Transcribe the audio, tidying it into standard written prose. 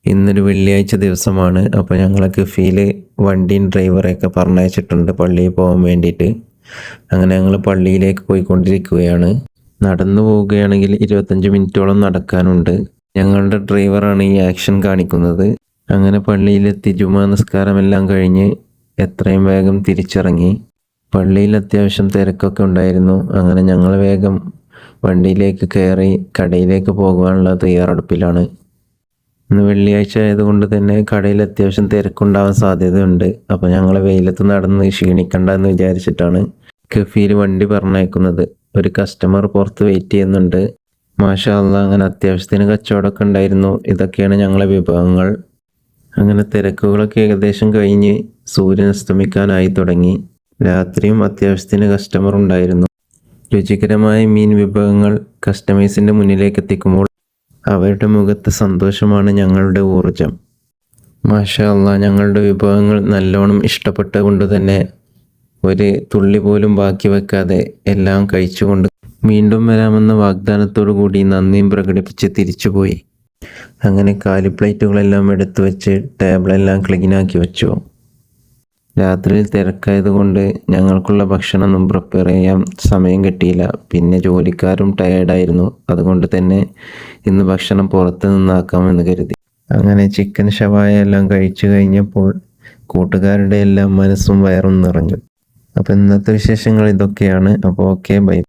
ഇന്നൊരു വെള്ളിയാഴ്ച ദിവസമാണ്. അപ്പോൾ ഞങ്ങളെ കഫീൽ വണ്ടിയും ഡ്രൈവറെയൊക്കെ പറഞ്ഞയച്ചിട്ടുണ്ട് പള്ളിയിൽ പോകാൻ വേണ്ടിയിട്ട്. അങ്ങനെ ഞങ്ങൾ പള്ളിയിലേക്ക് പോയിക്കൊണ്ടിരിക്കുകയാണ്. നടന്നു പോവുകയാണെങ്കിൽ 25 മിനിറ്റോളം നടക്കാനുണ്ട്. ഞങ്ങളുടെ ഡ്രൈവറാണ് ഈ ആക്ഷൻ കാണിക്കുന്നത്. അങ്ങനെ പള്ളിയിലെത്തി ജുമാ നിസ്കാരമെല്ലാം കഴിഞ്ഞ് എത്രയും വേഗം തിരിച്ചിറങ്ങി. പള്ളിയിൽ അത്യാവശ്യം തിരക്കൊക്കെ ഉണ്ടായിരുന്നു. അങ്ങനെ ഞങ്ങൾ വേഗം വണ്ടിയിലേക്ക് കയറി കടയിലേക്ക് പോകുവാനുള്ള തയ്യാറെടുപ്പിലാണ്. ഇന്ന് വെള്ളിയാഴ്ച ആയതുകൊണ്ട് തന്നെ കടയിൽ അത്യാവശ്യം തിരക്കുണ്ടാവാൻ സാധ്യതയുണ്ട്. അപ്പോൾ ഞങ്ങൾ വെയിലത്ത് നടന്ന് ക്ഷീണിക്കണ്ട എന്ന് വിചാരിച്ചിട്ടാണ് കഫീൽ വണ്ടി പറഞ്ഞയക്കുന്നത്. ഒരു കസ്റ്റമർ പുറത്ത് വെയിറ്റ് ചെയ്യുന്നുണ്ട്. മാഷാ അല്ലാഹ്, അങ്ങനെ അത്യാവശ്യത്തിന് കച്ചവടമൊക്കെ ഉണ്ടായിരുന്നു. ഇതൊക്കെയാണ് ഞങ്ങളെ വിഭവങ്ങൾ. അങ്ങനെ തിരക്കുകളൊക്കെ ഏകദേശം കഴിഞ്ഞ് സൂര്യൻ അസ്തമിക്കാനായി തുടങ്ങി. രാത്രിയും അത്യാവശ്യത്തിന് കസ്റ്റമർ ഉണ്ടായിരുന്നു. രുചികരമായ മീൻ വിഭവങ്ങൾ കസ്റ്റമേഴ്സിൻ്റെ മുന്നിലേക്ക് എത്തിക്കുമ്പോൾ അവരുടെ മുഖത്ത് സന്തോഷമാണ് ഞങ്ങളുടെ ഊർജം. മാഷാ അല്ലാഹ്, ഞങ്ങളുടെ വിഭവങ്ങൾ നല്ലോണം ഇഷ്ടപ്പെട്ട കൊണ്ട് തന്നെ ഒരു തുള്ളി പോലും ബാക്കി വെക്കാതെ എല്ലാം കഴിച്ചുകൊണ്ട് വീണ്ടും വരാമെന്ന വാഗ്ദാനത്തോടു കൂടി നന്ദിയും പ്രകടിപ്പിച്ച് തിരിച്ചുപോയി. അങ്ങനെ കാലി പ്ലേറ്റുകളെല്ലാം എടുത്തു വെച്ച് ടേബിളെല്ലാം ക്ലീനാക്കി വെച്ചു. രാത്രിയിൽ തിരക്കായതുകൊണ്ട് ഞങ്ങൾക്കുള്ള ഭക്ഷണമൊന്നും പ്രിപ്പയർ ചെയ്യാൻ സമയം കിട്ടിയില്ല. പിന്നെ ജോലിക്കാരും ടയേർഡായിരുന്നു. അതുകൊണ്ട് തന്നെ ഇന്ന് ഭക്ഷണം പുറത്ത് നിന്നാക്കാമെന്ന് കരുതി. അങ്ങനെ ചിക്കൻ ഷവായ എല്ലാം കഴിച്ചു കഴിഞ്ഞപ്പോൾ കൂട്ടുകാരുടെ എല്ലാം മനസ്സും വയറും നിറഞ്ഞു. അപ്പോൾ ഇന്നത്തെ വിശേഷങ്ങൾ ഇതൊക്കെയാണ്. അപ്പോൾ ഓക്കെ, ബൈ.